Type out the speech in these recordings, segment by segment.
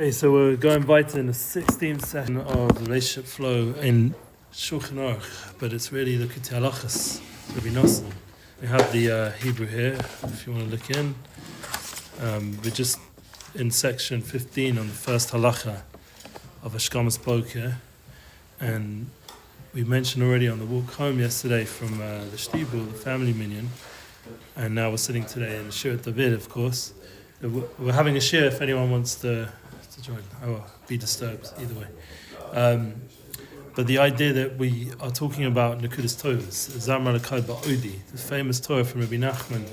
Okay, so we're going weiter in the 16th session of Relationship Flow in Shulchan Aruch, but it's really Likutei Halachos, Rabbi Nosson. We have the Hebrew here, if you want to look in. We're just in section 15 on the first halacha of Hashkamas Boker, and we mentioned already on the walk home yesterday from the Shtibul, the family minyan, and now we're sitting today in Shirat David, of course. We're having a shir if anyone wants to join. I will be disturbed either way. But the idea that we are talking about Nekudah Tovos, Zamra Lekad Ba'odi, the famous Torah from Rabbi Nachman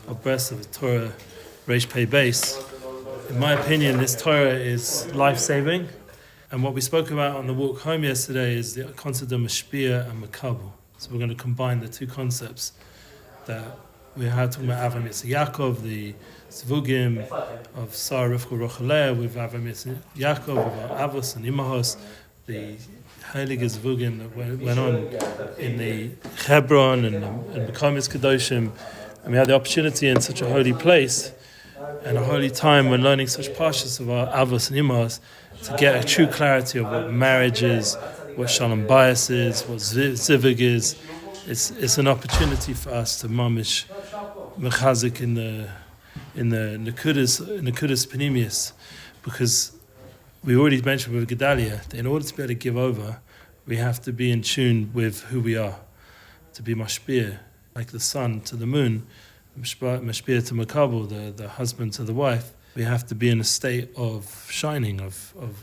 of Breslov, the Torah Reish Pei Beis. In my opinion, this Torah is life-saving. And what we spoke about on the walk home yesterday is the concept of Mashpiah Mekabel. So we're going to combine the two concepts that we had talking about Avram Yitzchak Yaakov, the Zvugim of Sarah Rivka Rochalea with Avram Yitzchak Yaakov, with our Avos and Imahos, the Heilige Zvugim that went on in the Chevre and Bekamis Kedoshim. And we had the opportunity in such a holy place and a holy time when learning such parshas of our Avos and Imahos to get a true clarity of what marriage is, what Shalom Bayis is, what Zivug is. It's an opportunity for us to mamish mechazik in the Nekudah's Panemius, because we already mentioned with Gedalia that in order to be able to give over, we have to be in tune with who we are, to be Mashpiah, like the sun to the moon, Mashpiah to Mekabel, the husband to the wife. We have to be in a state of shining,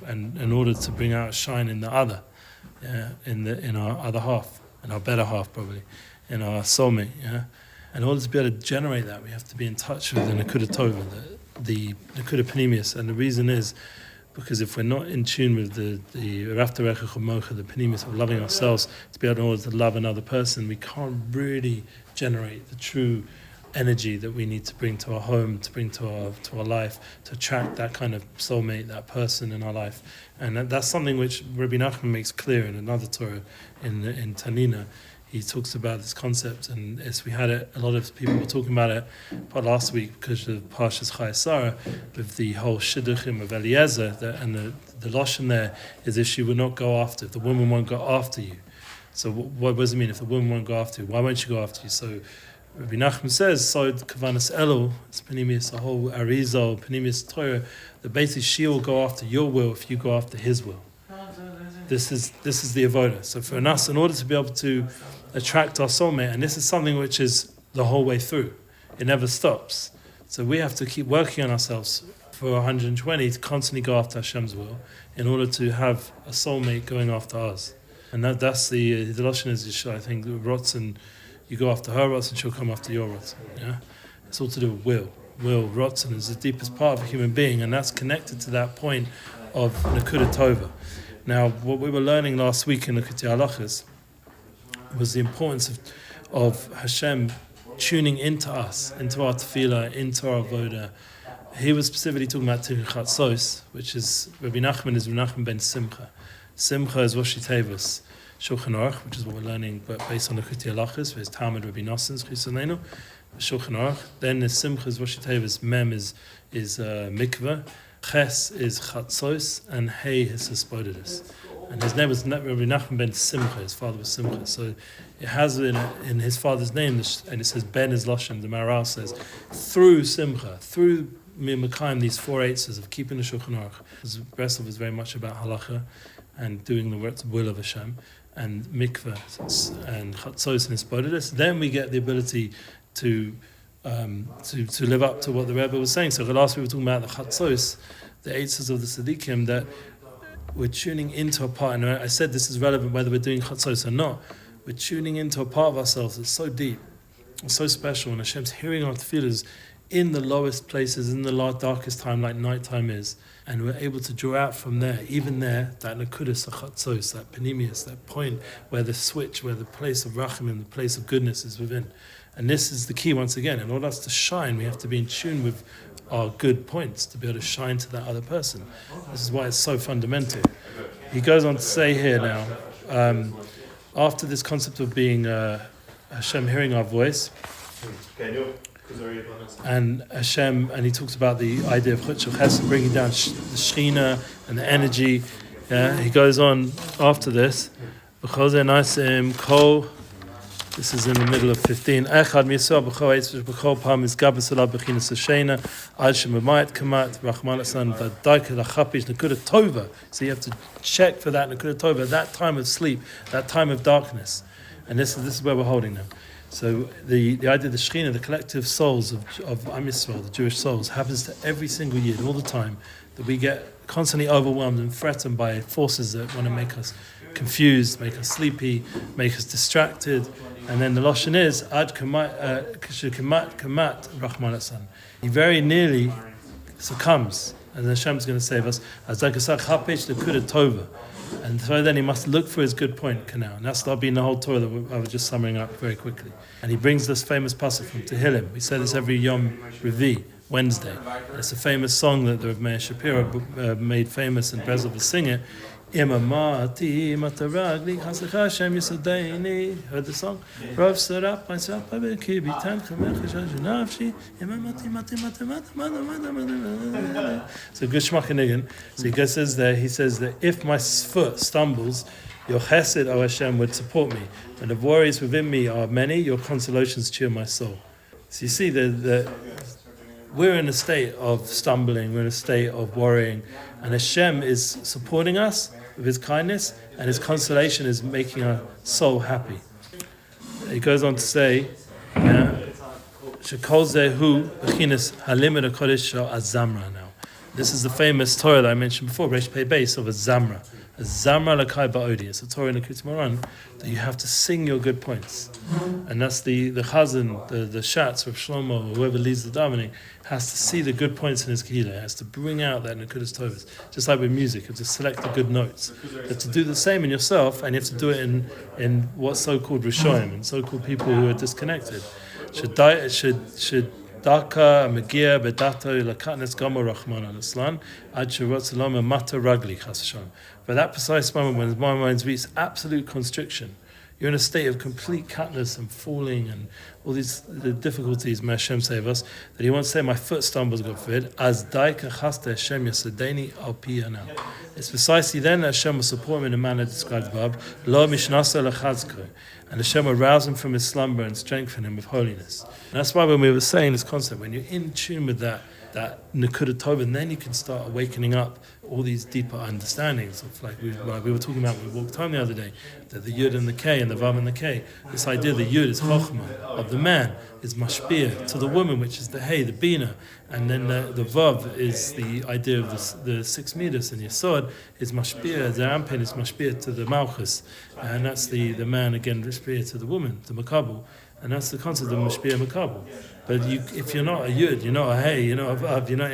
and in order to bring out shine in the other, in our other half. In our better half, probably, in our soulmate, In order to be able to generate that, we have to be in touch with the Nekudah Tova, the Nekudah Panemius. And the reason is because if we're not in tune with the Rafta Rechach Mocha, the Panemius of loving ourselves, to be able in order to love another person, we can't really generate the true energy that we need to bring to our home, to bring to our life, to attract that kind of soulmate, that person in our life. And that's something which Rabbi Nachman makes clear in another Torah, in Tanina. He talks about this concept, and as we had it, a lot of people were talking about it last week because of Parshas Chayei Sarah, with the whole Shidduchim of Eliezer, and the Lashon there is if she will not go after, if the woman won't go after you. So what does it mean if the woman won't go after you? Why won't she go after you? So Rabbi Nachman says, Sod Kavanas Elo, it's Panemius, the whole Arizal, Panemius Torah, that basically she will go after your will if you go after his will. This is the Avodah. So for us, in order to be able to attract our soulmate, and this is something which is the whole way through, it never stops. So we have to keep working on ourselves for 120 to constantly go after Hashem's will in order to have a soulmate going after ours. And that's the Lashon is, I think, Rotzen. You go after her Rotzen, she'll come after your Rotzen. Yeah? It's all to do with will. Will, Rotzen is the deepest part of a human being, and that's connected to that point of Nekudah Tova. Now, what we were learning last week in Likutei Halachos was the importance of Hashem tuning into us, into our tefillah, into our avodah. He was specifically talking about Chatzot, which is Rabbi Nachman ben Simcha. Simcha is Rosh Tevos. Shulchan Aruch, which is what we're learning, but based on the Likutei Halachos, with Talmud Rabbi Nosson's Chisoneinu, Shulchan Aruch. Then the Simcha is Rosh Tevos, Mem is Mikveh, Ches is Chatzot, and Hey is Hispodidus. And his name was Rabbi Nachman ben Simcha, his father was Simcha. So it has in his father's name, and it says Ben is Lashon, the Maharal says, through Simcha, through Mekayim, these 4 eights of keeping the Shulchan Aruch. Because Breslov is very much about halacha and doing the will of Hashem, and mikveh and chatzos and hispodidus, then we get the ability to live up to what the Rebbe was saying. So last week we were talking about the chatzos, the eitzes of the Tzaddikim, that we're tuning into a part, and I said this is relevant whether we're doing chatzos or not. We're tuning into a part of ourselves that's so deep, it's so special, and Hashem's hearing our tefillahs in the lowest places, in the darkest time, like nighttime is, and we're able to draw out from there, even there, that Nekudah Chatzos, that Panemius, that point where the switch, where the place of Rachamim, the place of goodness is within. And this is the key once again. In order for us to shine, we have to be in tune with our good points to be able to shine to that other person. This is why it's so fundamental. He goes on to say here now, after this concept of being Hashem hearing our voice, And Hashem, and he talks about the idea of chesed, bringing down the Shechina and the energy. Yeah, he goes on after this. This is in the middle of 15. Echad misor b'chol eitz b'chol pam misgabes alav b'chinas hashena ad shemamayit kamat rachman asan v'daika lachapish nekudah tova. So you have to check for that nekudah tova, that time of sleep, that time of darkness, and this is where we're holding them. So the idea of the Shechina, the collective souls of Am Yisrael, the Jewish souls, happens to every single year, all the time, that we get constantly overwhelmed and threatened by forces that want to make us confused, make us sleepy, make us distracted. And then the Lashon is, Ad kamat Rahman Asan. He very nearly succumbs, and Hashem is going to save us. And so then he must look for his good point canal. And that'll be in the whole Torah that I was just summing up very quickly. And he brings this famous pasuk from Tehillim. We say this every Yom Revi, Wednesday. It's a famous song that the Mashpiah Shapira made famous, and Breslov will sing it. Imamati mataragli hasach Hashem yisadeini. Heard the song? Rav sarap myself kibitan chamecha shanafshi imamati mati mati mati. So good shmachanigan. So he says there. He says that if my foot stumbles, your chesed, O Hashem, would support me. When the worries within me are many, your consolations cheer my soul. So you see that we're in a state of stumbling, we're in a state of worrying, and Hashem is supporting us with his kindness, and his consolation is making our soul happy. He goes on to say, Shekol zehu b'chinas halimud hakodesh azamra. Now, this is the famous Torah that I mentioned before, Reish Pei Beis, of a zamra lakai ba'odi. It's a Torah in the Likutei Moharan that you have to sing your good points, and that's the chazan, the shatz of Shlomo, or whoever leads the davening, has to see the good points in his kehillah, has to bring out that Nekudas Tovos, just like with music, you have to select the good notes. You have to do the same in yourself, and you have to do it in what's so-called Rishonim, and so-called people who are disconnected. Should Daka Megia Bedato Lakatnes Gamo Rahman al Islan Ad Shirat Salama Mata Ragli Chasasham. But that precise moment when my mind reaches absolute constriction, you're in a state of complete katness and falling and all the difficulties, may Hashem save us, that he won't say my foot stumbles, God forbid, as daika chaste Hashem yasadeni al piyana. It's precisely then that Hashem will support him in the manner described above, lo mishnasa lechazko, and Hashem will rouse him from his slumber and strengthen him with holiness. And that's why when we were saying this concept, when you're in tune with that Nekudah Tova, and then you can start awakening up all these deeper understandings of, like we were talking about, we walked home the other day, that the Yud and the K and the Vav and the K, this idea the Yud is Chochmah of the man, is Mashpiah to the woman, which is the Hey, the Bina, and then the Vav is the idea of the 6 meters, and Yesod is Mashpiah, the Ampen is Mashpiah to the Malchus, and that's the man again, Mashpiah to the woman, the Mekabel. And that's the concept of Mashpiah Mekabel. But if you're not a Yud, you're not a Hey, you're not a Vav, you're not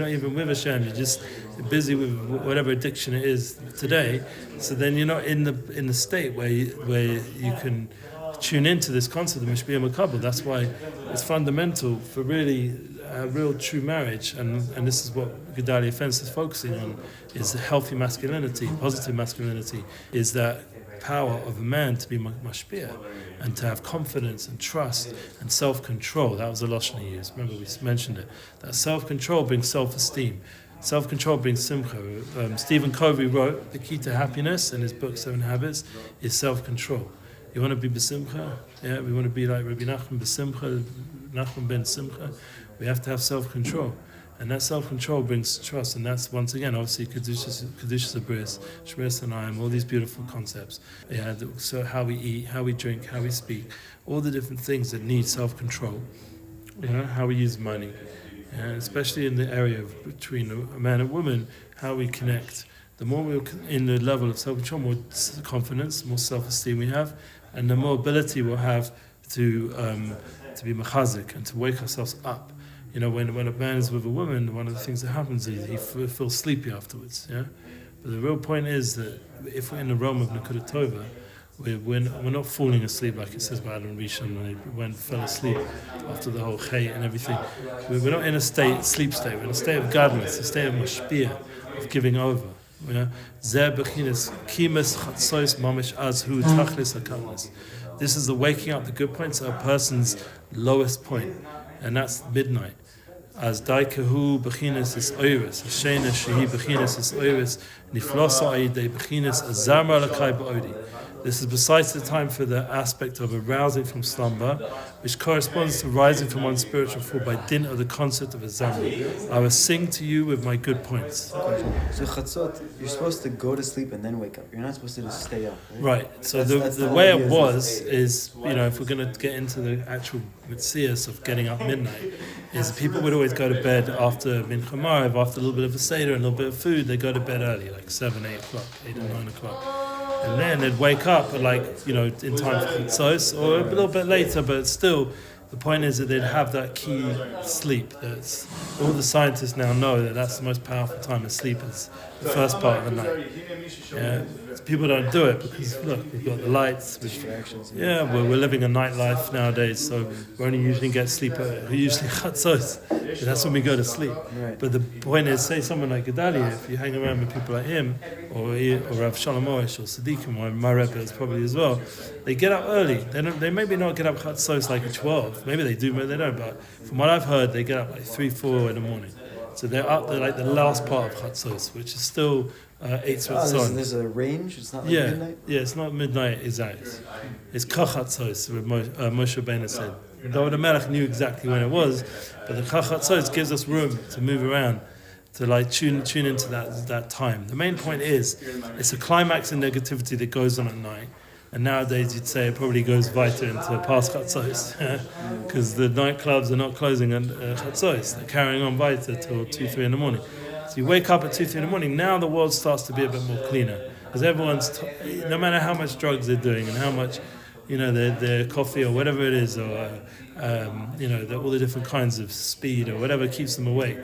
even with Hashem, you're just busy with whatever addiction it is today. So then you're not in the state where you can tune into this concept of Mashpiah Mekabel. That's why it's fundamental for really a real true marriage, and this is what Gedalia Fence is focusing on, is healthy masculinity, positive masculinity, is that power of a man to be mashpiah and to have confidence and trust and self-control. That was the lashon he used. Remember, we mentioned it. That self-control brings self-esteem. Self-control brings simcha. Stephen Covey wrote the key to happiness in his book 7 Habits is self-control. You want to be besimcha? Yeah, we want to be like Rabbi Nachman besimcha, Nachman ben Simcha. We have to have self-control. And that self-control brings trust, and that's, once again, obviously, Kedushas Abris, Shmiras Hanayim, all these beautiful concepts. Yeah, so how we eat, how we drink, how we speak, all the different things that need self-control. How we use money, and especially in the area between a man and woman, how we connect. The more we're in the level of self-control, more confidence, more self-esteem we have, and the more ability we'll have to be mechazik and to wake ourselves up. When a man is with a woman, one of the things that happens is he feels sleepy afterwards. Yeah, but the real point is that if we're in the realm of Nekudah Tova, we're not falling asleep like it says by Adam Rishon when he fell asleep after the whole chay and everything. We're not in a sleep state. We're in a state of gadlus, a state of mashpiah, of giving over. This is the waking up, the good points are a person's lowest point. and that's midnight. As daikahu bechinas is oiris, hashena shehi bechinas is oiris, niflosa ayidei bechinas azamra lakai ba'odi. This is besides the time for the aspect of arousing from slumber, which corresponds to rising from one's spiritual fall by dint of the concept of a zamra. I will sing to you with my good points. So Chatzot, you're supposed to go to sleep and then wake up. You're not supposed to just stay up. Right. So the way it was is, if we're going to get into the actual mitzvahs of getting up midnight, is people would always go to bed after Mincha Maariv, after a little bit of a seder and a little bit of food. They go to bed early, like 7, 8 o'clock, 8 or 9 o'clock. And then they'd wake up at in time for Chatzos, or a little bit later, but still, the point is that they'd have that key sleep. That's all the scientists now know that's the most powerful time of sleep is the first part of the night. Yeah, people don't do it because look, we've got the lights, we're living a nightlife nowadays, so we only usually get sleep usually Chatzos. That's when we go to sleep. Right. But the point is, say someone like Gedalia, if you hang around with people like him, or Rav Shalom Orish, or Tzaddikim, or my Rebbe is probably as well, they get up early. They maybe not get up Chatzos like at 12. Maybe they do, maybe they don't. But from what I've heard, they get up like 3, 4 in the morning. So they're up there like the last part of Chatzos, which is still 8 Tzon. There's a range. It's not like midnight. Yeah, it's not midnight exact. It's Chatzos, Moshe Rabbeinu said. Though the Melech knew exactly when it was, but the Chatzos gives us room to move around, to tune into that time. The main point is, it's a climax in negativity that goes on at night. And nowadays you'd say it probably goes weiter into past Chatzos, because the nightclubs are not closing on Chatzos. They're carrying on weiter till 2, 3 in the morning. So you wake up at 2, 3 in the morning, now the world starts to be a bit more cleaner. Because everyone's, no matter how much drugs they're doing and how much, their coffee or whatever it is, or all the different kinds of speed or whatever keeps them awake,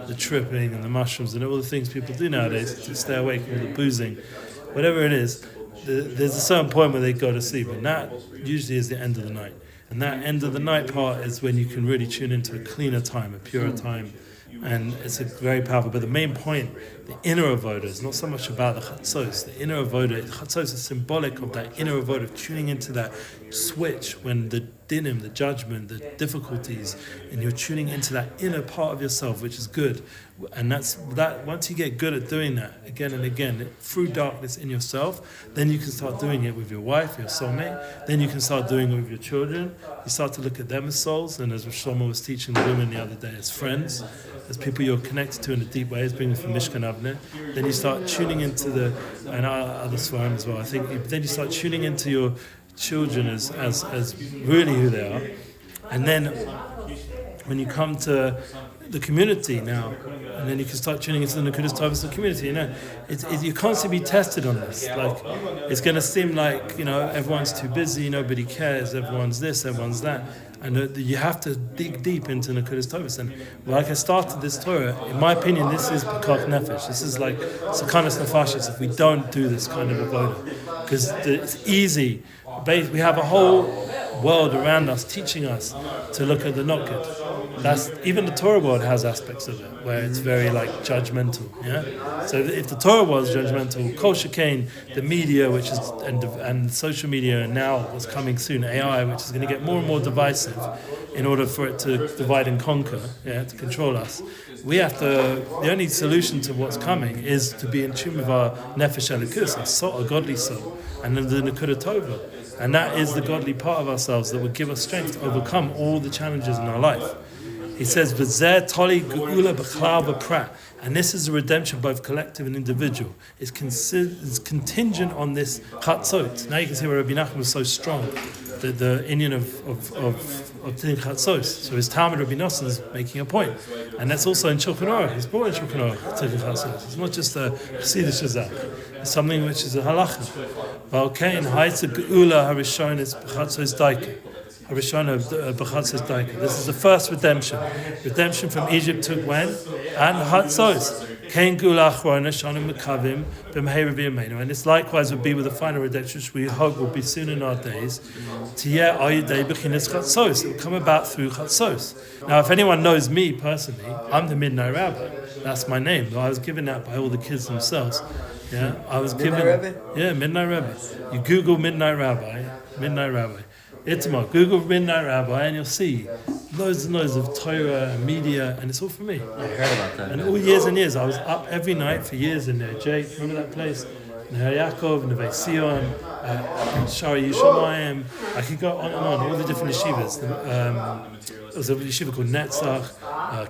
the tripping and the mushrooms and all the things people do nowadays to stay awake, all the boozing, whatever it is, there's a certain point where they go to sleep, and that usually is the end of the night. And that end of the night part is when you can really tune into a cleaner time, a purer time, and it's a very powerful. But the main point, the inner avodah, is not so much about the chatzos. The inner avodah, chatzos is symbolic of that inner avodah, of tuning into that switch when the dinim, the judgment, the difficulties, and you're tuning into that inner part of yourself, which is good. And that's that. Once you get good at doing that again and again through darkness in yourself, then you can start doing it with your wife, your soulmate. Then you can start doing it with your children. You start to look at them as souls, and as Shlomo was teaching the women the other day, as friends, as people you're connected to in a deep way, as bringing from Mishkan Avner. Then you start tuning into and other Svarim as well. I think then you start tuning into your children as really who they are, and then when you come to the community now, and then you can start tuning into the Nekudah Tovot of the community. You constantly be tested on this. Like, it's going to seem like everyone's too busy, nobody cares, everyone's this, everyone's that, and you have to dig deep into Nekudah Tovot. And like I started this Torah, in my opinion, this is Pekach Nefesh. This is like Sakanas Nefashis if we don't do this kind of avodah, because it's easy. We have a whole world around us teaching us to look at the not good. That's even the Torah world has aspects of it where it's very judgmental. Yeah. So if the Torah was judgmental, Kol Shekain, the media, which is and social media, and now what's coming soon, AI, which is going to get more and more divisive, in order for it to divide and conquer, to control us. We have to. The only solution to what's coming is to be in tune with our nefesh elikus, our soul, our godly soul, and then the Nekudah Tovot. And that is the godly part of ourselves that will give us strength to overcome all the challenges in our life. He says, "V'zeh toli geula b'chlal v'prat," and this is a redemption both collective and individual. It's contingent on this chatzot. Now you can see why Rabbi Nachman was so strong, the Indian of Tin Chatzos. So his Talmud Rabbi Nosson is making a point, and that's also in Shulchan Aruch. He's brought in Shulchan Aruch Tin Chatzos. It's not just a Chassidish Zach. It's something which is a halacha. Okay, and Haitz Geula Harishon is Chatzos Daika. This is the first redemption. Redemption from Egypt took when? And Chatzos. And this likewise would be with the final redemption, which we hope will be soon in our days. It will come about through Chatzos. Now, if anyone knows me personally, I'm the Midnight Rabbi. That's my name. I was given that by all the kids themselves. Yeah, I was given. Midnight Rabbi. You Google Midnight Rabbi. Itamar, Google Midnight Rabbi, and you'll see loads and loads of Torah and media, and it's all for me. I heard about that. And all years and years, I was up every night for years in there. Jake, remember that place? Nehar Yaakov, Neve Sion, Shari Yushalayim. I could go on and on, all the different yeshivas. There was a yeshiva called Netzach,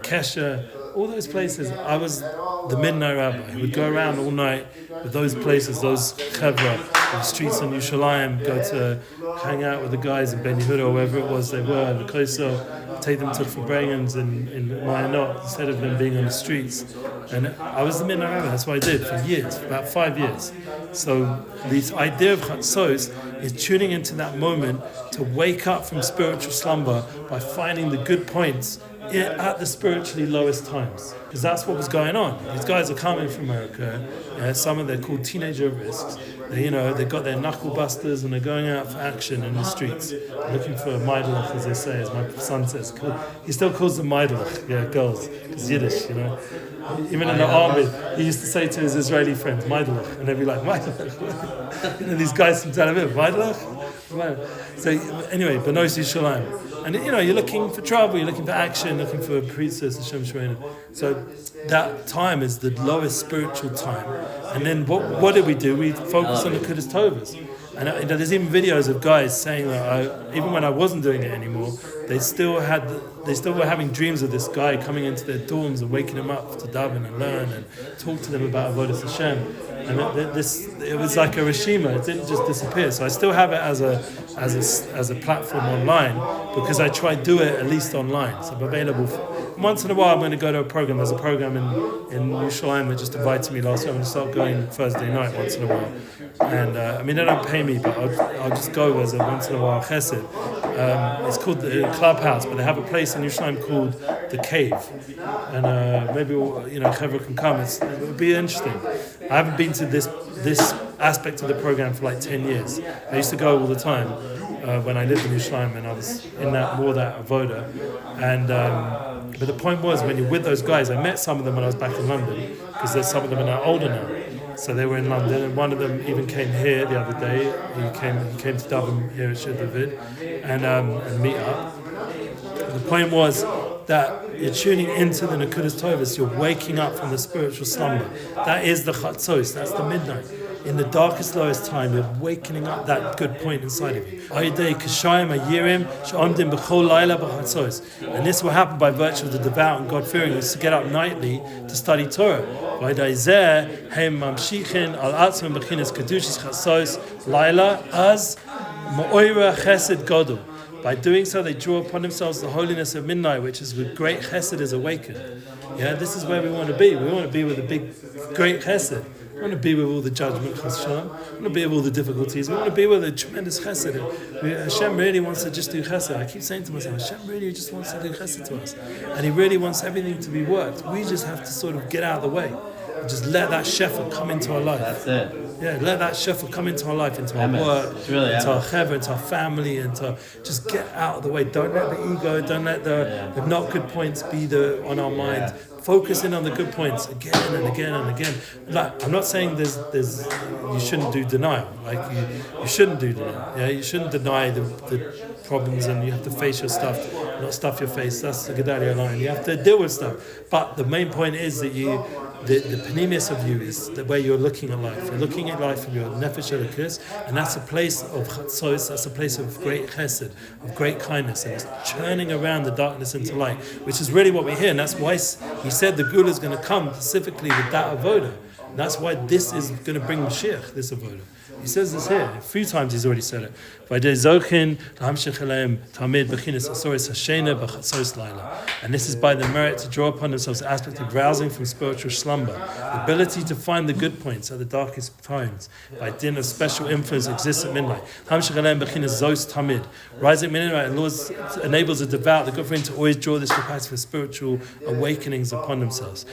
Kesha, all those places. I was the midnight rabbi who would go around all night with those places, those Chevre, the streets on Yerushalayim, go to hang out with the guys in Ben Yehuda or wherever it was they were, the Koso, take them to Fabrangans in Mayanot instead of them being on the streets. And I was the midnight rabbi, that's what I did for years, for about 5 years. So this idea of Chatzot is tuning into that moment to wake up from spiritual slumber by finding the good points at the spiritually lowest times, because that's what was going on. These guys are coming from America. Some of them are called teenager risks. They got their knuckle busters and they're going out for action in the streets, looking for Meidlach, as they say, as my son says. He still calls them Meidlach, girls, because Yiddish, Even in the army, he used to say to his Israeli friends, Meidlach, and they'd be like, Meidlach. These guys from Tel Aviv, Meidlach? So anyway, Benos Yishalayim. And you're looking for trouble, you're looking for action, looking for priestess, Hashem Shreina. So that time is the lowest spiritual time. And then what did we do? We focused on the Nekudah Tovos. And there's even videos of guys saying that even when I wasn't doing it anymore, they still were having dreams of this guy coming into their dorms and waking them up to daven and learn and talk to them about Avodah Hashem. And it was like a reshima. It didn't just disappear. So I still have it as a platform online, because I try to do it at least online. So I'm available. Once in a while, I'm going to go to a program. There's a program in Yerushalayim that just invited me last year. I'm going to start going Thursday night once in a while. And they don't pay me, but I'll just go as a once in a while chesed. It's called the Clubhouse, but they have a place in Yerushalayim called the Cave. And maybe Chevre can come. It would be interesting. I haven't been to this aspect of the program for like 10 years. I used to go all the time when I lived in Yerushalayim, and I was in that Avodah. And but the point was, when you're with those guys, I met some of them when I was back in London, because there's some of them are now older now. So they were in London, and one of them even came here the other day. He came to Dublin here at Shirat David and meet up. The point was that you're tuning into the Nekudah Tovos, you're waking up from the spiritual slumber. That is the Chatzot, that's the midnight. In the darkest, lowest time, you're wakening up that good point inside of you. And this will happen by virtue of the devout and God-fearing, is to get up nightly to study Torah. By doing so, they draw upon themselves the holiness of midnight, which is with great chesed is awakened. This is where we want to be. We want to be with a big, great chesed. We want to be with all the judgment, chas shalom. We want to be with all the difficulties. We want to be with a tremendous chesed. Hashem really wants to just do chesed. I keep saying to myself, Hashem really just wants to do chesed to us. And He really wants everything to be worked. We just have to sort of get out of the way. And just let that Chevre come into our life. That's it. Yeah, let that Chevre come into our life, into our work, into our Chevre, into our family, into just get out of the way. Don't let the ego, don't let the not good points be on our mind. Focus in on the good points again and again and again. Like, I'm not saying there's you shouldn't do denial. Like you shouldn't do denial. Yeah, you shouldn't deny the problems, and you have to face your stuff, not stuff your face. That's the Gedalia line. You have to deal with stuff. But the main point is that the panemius of you is the way you're looking at life. You're looking at life from your nefesh elokis, and that's a place of chatzos. That's a place of great chesed, of great kindness, and it's churning around the darkness into light, which is really what we hear. And that's why He said the Gula is going to come specifically with that Avodah. And that's why this is going to bring Mashiach, this Avodah. He says this here. A few times He's already said it. And this is by the merit to draw upon themselves the aspect of rousing from spiritual slumber, the ability to find the good points at the darkest times, by din of special influence exists at midnight. Rising at midnight enables the devout, the good friend, to always draw this capacity for spiritual awakenings upon themselves.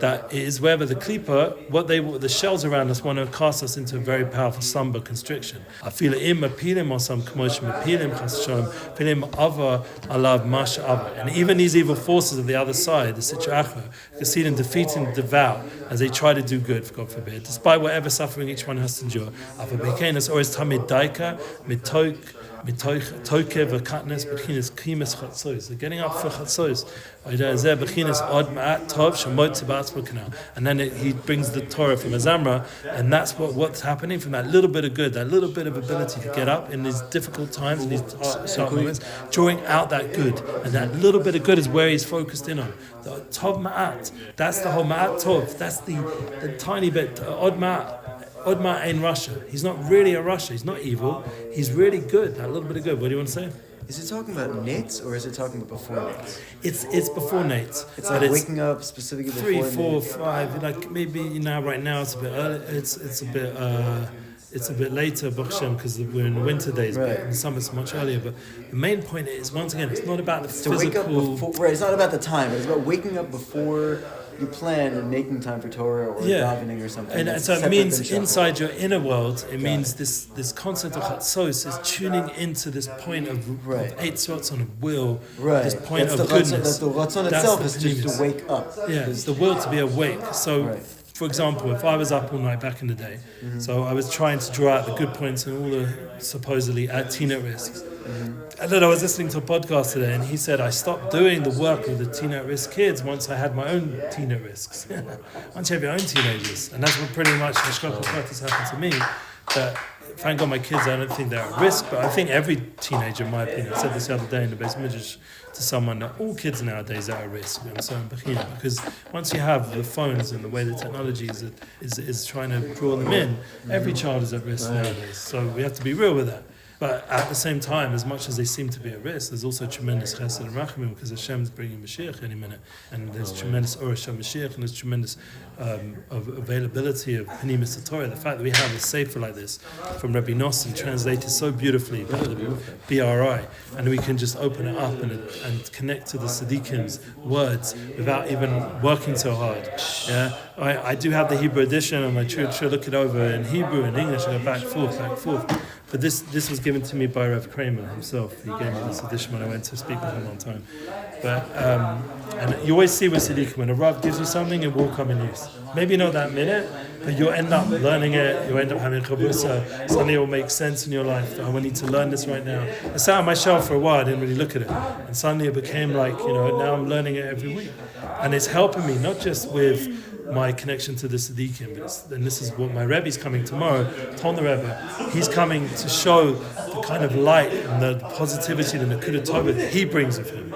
that it is wherever the klipa, the shells around us want to cast us into a very powerful slumber constriction. I feel it in mapilim osam k'mosh mapilim chas shalom pilim ava alav mash ava. And even these evil forces of the other side, the sitracha, you can see them defeating the devout as they try to do good, God forbid, despite whatever suffering each one has to endure. Ava bekenas oris tamid daika mitoik Toke v'katnes b'chinas kimes chatzos. They're getting up for chatzos. And then he brings the Torah from Azamra, and that's what's happening from that little bit of good, that little bit of ability to get up in these difficult times, in these dark moments, drawing out that good. And that little bit of good is where he's focused in on. The Tov Ma'at, that's the whole Ma'at Tov, that's the tiny bit, Od Ma'at. Odma in Russia. He's not really a Russia. He's not evil. He's really good. That little bit of good. What do you want to say? Is it talking about nates or is it talking about before nates? It's before nates. It's like waking up specifically before 3, 4, 5. Like maybe right now it's a bit early. It's a bit later, because we're in the winter days, right. But in the summer it's much earlier. But the main point is, once again, it's not about the physical. Wake up before, right, it's not about the time. It's about waking up before you plan and making time for Torah or davening or something. And so it means inside your inner world, it means this concept of Chatzos is tuning into this point of 8 sorts on a will, this point of goodness. The Ratzon itself is just to wake up. Yeah, it's the will to be awake. So, for example, if I was up all night back in the day, so I was trying to draw out the good points and all the supposedly teen at risks. And then I was listening to a podcast today, and he said I stopped doing the work with the teen at risk kids once I had my own teen at risks. Once you have your own teenagers, and that's what pretty much has happened to me. That thank God my kids, I don't think they're at risk, but I think every teenager, in my opinion, I said this the other day in the Beis Midrash to someone, that all kids nowadays are at risk. Because once you have the phones and the way the technology is trying to draw them in, every child is at risk nowadays. So we have to be real with that. But at the same time, as much as they seem to be at risk, there's also tremendous chesed and rachamim, because Hashem's bringing Mashiach any minute, and there's tremendous Orosh Mashiach, and there's tremendous availability of Pnimis Torah. The fact that we have a sefer like this from Rabbi Nosson, translated so beautifully by the BRI, and we can just open it up and connect to the Tzaddikim's words without even working so hard. Yeah, I do have the Hebrew edition, and I try to look it over in Hebrew and English, and go back and forth. But this was given to me by Rav Kramer himself. He gave me this edition when I went to speak with him one time. But and you always see with Tzaddikim, when a Rav gives you something, it will come in use. Maybe not that minute, but you'll end up learning it. You'll end up having Chaburah. Suddenly it will make sense in your life. Oh, I need to learn this right now. I sat on my shelf for a while. I didn't really look at it, and suddenly it became like, now I'm learning it every week, and it's helping me not just with my connection to the Tzaddikim, and this is what my Rebbe's coming tomorrow, Tolna Rebbe. He's coming to show the kind of light and the positivity, the Nekudah Tovot that he brings with him.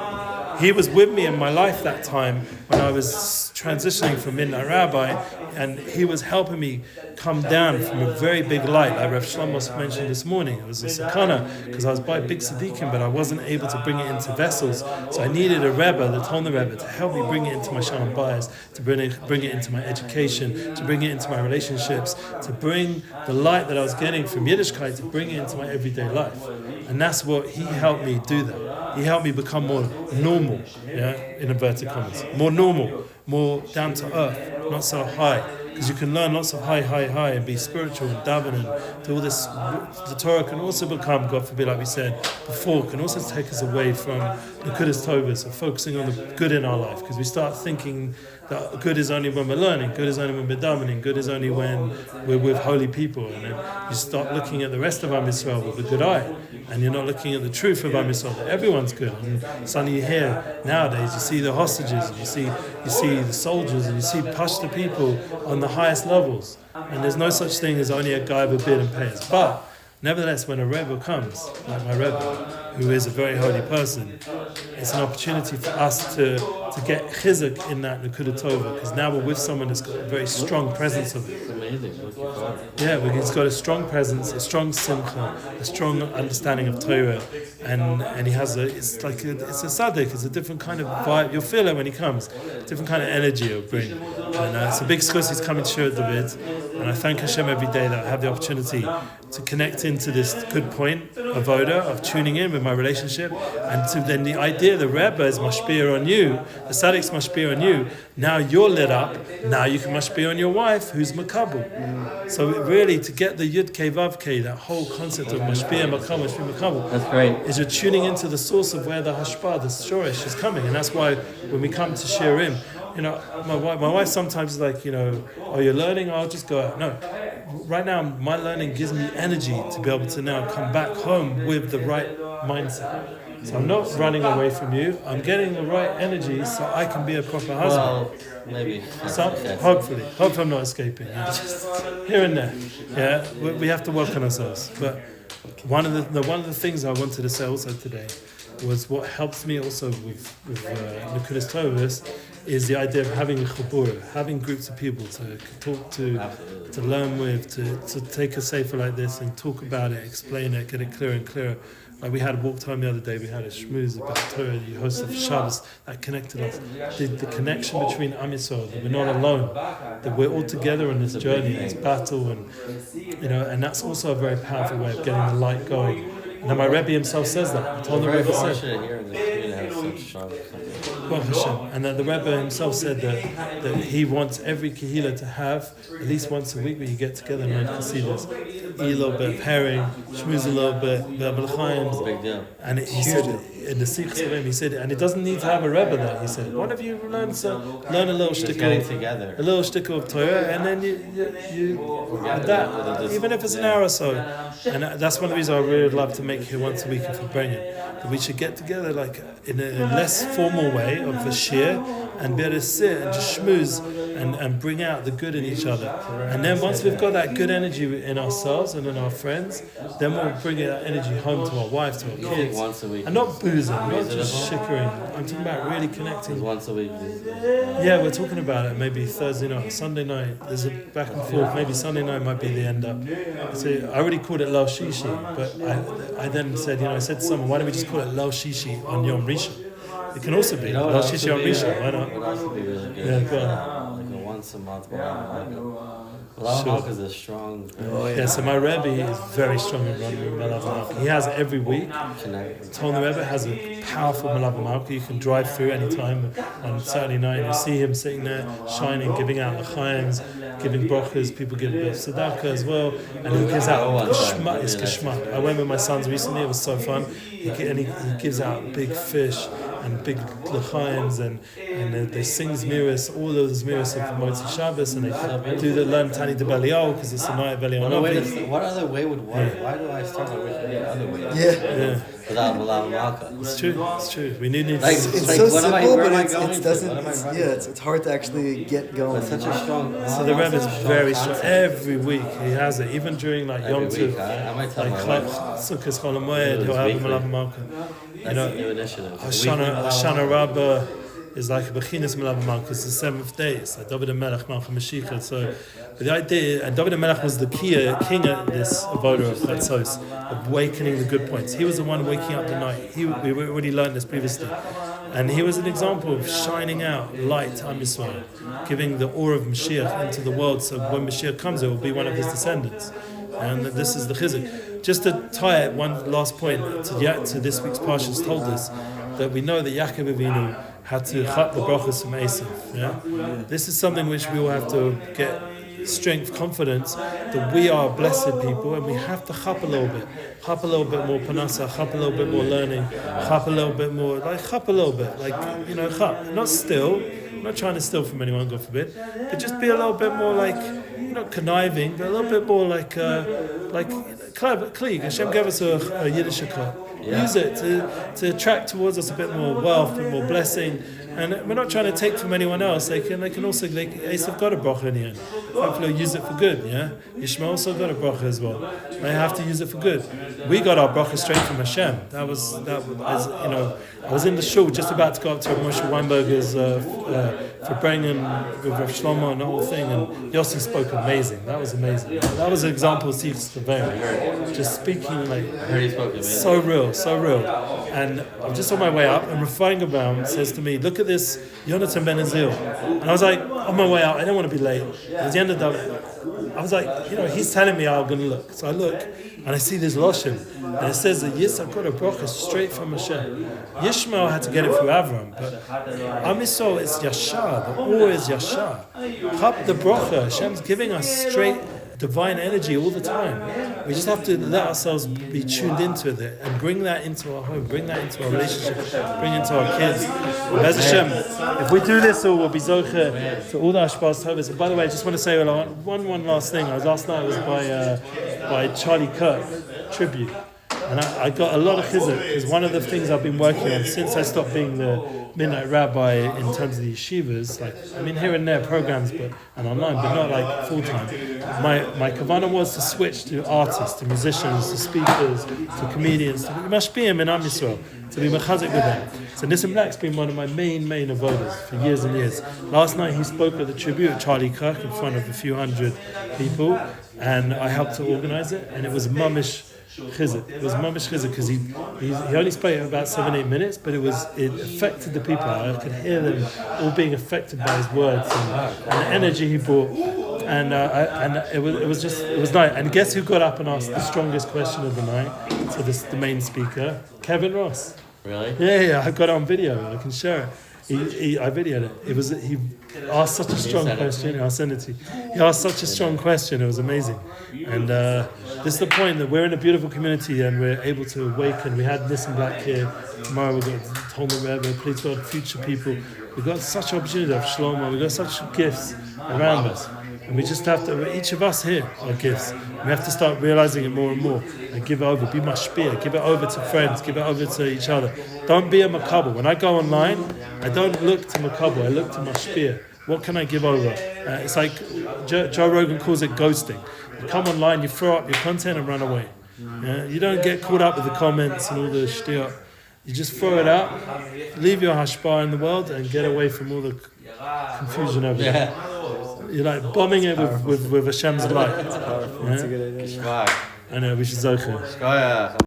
He was with me in my life that time when I was transitioning from Midnight Rabbi, and he was helping me come down from a very big light, like Rav Shlomo mentioned this morning. It was a sakana, because I was by big Tzaddikim, but I wasn't able to bring it into vessels. So I needed a Rebbe, the Tolna Rebbe, to help me bring it into my shalom bayis, to bring it into my education, to bring it into my relationships, to bring the light that I was getting from Yiddishkeit, to bring it into my everyday life. And that's what he helped me do that. He helped me become more normal, in inverted commas. More normal, more down to earth, not so high. Because you can learn lots of high, and be spiritual and daven and do all this. The Torah can also become, God forbid, like we said before, can also take us away from the Nekudah Tovos, of focusing on the good in our life. Because we start thinking that good is only when we're learning, good is only when we're davening, good is only when we're with holy people. And then you start looking at the rest of Am Yisrael with a good eye. And you're not looking at the truth of Am Yisrael, that everyone's good. And suddenly you hear, nowadays, you see the hostages, and you see the soldiers, and you see Pashto people on the highest levels. And there's no such thing as only a guy with a beard and payers. But nevertheless, when a Rebbe comes, like my Rebbe, who is a very holy person, it's an opportunity for us to get chizuk in that Nekudah Tovah, because now we're with someone that's got a very strong presence of it. Yeah, it's got a strong presence, a strong simcha, a strong understanding of Torah, and he has it's a tzaddik, it's a different kind of vibe. You'll feel it when he comes, different kind of energy he'll bring. And it's a big zchus he's coming to Shirat David, and I thank Hashem every day that I have the opportunity to connect into this good point, Avodah, of tuning in with my relationship. And so then the idea, the Rebbe is mashpiah on you, the Tzaddik's mashpiah on you. Now you're lit up. Now you can mashpiah on your wife, who's Mekabel. So really, to get the Yud Kei Vav Kei, that whole concept of Mashpiah Mekabel, that's great. is you're tuning into the source of where the hashpah, the shorish, is coming, and that's why when we come to Shirim, my wife sometimes is like, oh, you're learning, I'll just go out. No, right now my learning gives me energy to be able to now come back home with the right mindset. So I'm not running away from you. I'm getting the right energy so I can be a proper husband. Well, maybe. So hopefully I'm not escaping. Here and there. Yeah, we have to work on ourselves. But one of the things I wanted to say also today was what helps me also with Nekudah's Tovos is the idea of having a Chaburah, having groups of people to talk to, to learn with, to take a sefer like this and talk about it, explain it, get it clearer and clearer. Like we had a walk time the other day, we had a shmooze about Torah, the host of Shabbos, that connected us. The connection between Am Yisrael, that we're not alone, that we're all together on this journey, this battle, and and that's also a very powerful way of getting the light going. And then my Rebbe himself says that. Tolna Rebbe said, and then the Rebbe himself said that he wants every kehillah to have at least once a week where you get together and learn Chassidus, eat a little bit of herring, shmooze a little bit, and he said in the zchus of him, he said, and it doesn't need to have a Rebbe there. He said, one of you learn a little shtickle of Torah, and then you that, even if it's an hour or so. And that's one of the reasons I really would love to make here once a week if we bring it. That we should get together like in a less formal way of a shir and be able to sit and just schmooze and bring out the good in each other. And then once we've got that good energy in ourselves and in our friends, then we'll bring that energy home to our wives, to our kids. Once a week. And not boozing, not just shickering. I'm talking about really connecting. Once a week. Yeah, we're talking about it. Maybe Thursday night, Sunday night. There's a back and forth. Maybe Sunday night might be the end up. So I already called it Lal Shishi, but I then said, I said to someone, why don't we just call it Lal Shishi on Yom Rishon? It can also be Lal Shishi on Rishon. Why not? It would also be really good. Yeah, go on. Like a once a month. Malav is a strong. Yeah, so my Rebbe is very strong in running Malav Malka. He has it every week. Tolna Rebbe has a powerful Malav Malka. You can drive through any time on Saturday night and you see him sitting there, shining, giving out l'chaims, giving brochas. People give tzedakah as well, and he gives out kashmat. It's kashmat. I went with my sons recently. It was so fun. He gives out big fish and big l'chaims, and they sing zmiris, all those zmiris of Motzi Shabbos, and they learn Tani de Belial because it's a night of Belial. What other way would work? Yeah. Why do I start with the other way? Yeah. Without Malav Malka. It's true. We need to. It's so simple, but it doesn't. It's hard to actually get going. It's such a strong. So the Rebbe is very strong. Every week he has it, even during like Yom Tov, like Sukkot Chol Hamoed, he'll have a Malav Malka. That's a new initiative. Hoshana Rabbah is like a Bechinas Malav Malka. It's the seventh day. It's like David HaMelech Malcha Mashiach. So the idea, and David HaMelech was the king at this Avodah of Chatzot, of awakening the good points. He was the one waking up the night. We already learned this previously. And he was an example of shining out light to Am Yisrael, giving the aura of Mashiach into the world, so when Mashiach comes, it will be one of his descendants. And this is the chizuk. Just to tie it, one last point to this week's Parshas told us that we know that Yaakov Avinu had to chap the brachos from Esav. Yeah? This is something which we all have to get strength, confidence that we are blessed people, and we have to chap a little bit more panasa, chap a little bit more learning, chap a little bit more, chap, not steal. I'm not trying to steal from anyone, God forbid, but just be a little bit more not conniving, but a little bit more clever. Klieg. Hashem gave us a Yiddish cup. Use it to attract towards us a bit more wealth, a bit more blessing. And we're not trying to take from anyone else. Esav got a bracha in the end. Hopefully use it for good, yeah? Yishmael also got a bracha as well. They have to use it for good. We got our bracha straight from Hashem. I was in the shul just about to go up to Moshe Weinberger's for bringing with Rav Shlomo and the whole thing, and Yossi spoke amazing. That was amazing. That was an example of zchus, just speaking so real. And I'm just on my way up, and Rafael Gabaum says to me, "Look at this, Yonatan Ben Azil." And I was like, on my way out, I don't want to be late. It was the end of the I was like, he's telling me how I'm going to look. So I look, and I see this Loshin, and it says that Yitzhak got a bracha straight from Hashem. Yishmael had to get it through Avram, but Am Yisrael is Yashar, the Or is Yashar. Chap the bracha, Hashem's giving us straight divine energy all the time. We just have to let ourselves be tuned into it and bring that into our home, bring that into our relationship, bring it into our kids. Bez Hashem, if we do this, we'll be zoche to all the Ashbaz Tovos. And by the way, I just want to say one last thing. Last night was by Charlie Kirk tribute, and I got a lot of chizuk because one of the things I've been working on since I stopped being the midnight rabbi in terms of the yeshivas, here and there programs, and online, but not like full time. My kavanah was to switch to artists, to musicians, to speakers, to comedians, to be mashpiah in Am Yisrael, to be mechazik with them. So Nissim Black's been one of my main avodas for years and years. Last night he spoke at the tribute of Charlie Kirk in front of a few hundred people, and I helped to organize it, and it was mamish chizuk. It was mamish chizuk because he only spoke about 7-8 minutes, but it affected the people. I could hear them all being affected by his words and the energy he brought, and it was nice. And guess who got up and asked the strongest question of the night to the main speaker? Kevin Ross. Really? Yeah, I got it on video. I can share it. I videoed it. He asked such a strong question. I'll send it to you. He asked such a strong question. It was amazing. And this is the point that we're in a beautiful community and we're able to awaken. We had Nissim Black here. Tomorrow we've got Tolna Rebbe, please God, future people. We've got such opportunity of Shlomo. We've got such gifts around us. And we just have to, each of us here are gifts. We have to start realizing it more and more and give it over. Be mashpiah, give it over to friends, give it over to each other. Don't be a Mekabel. When I go online, I don't look to Mekabel, I look to mashpiah. What can I give over? It's like Joe Rogan calls it ghosting. You come online, you throw up your content and run away. You don't get caught up with the comments and all the shtiyot. You just throw it out, leave your hashpah in the world and get away from all the confusion over there. You're like bombing it with Hashem's light. That's a good idea. I know, we should zoche.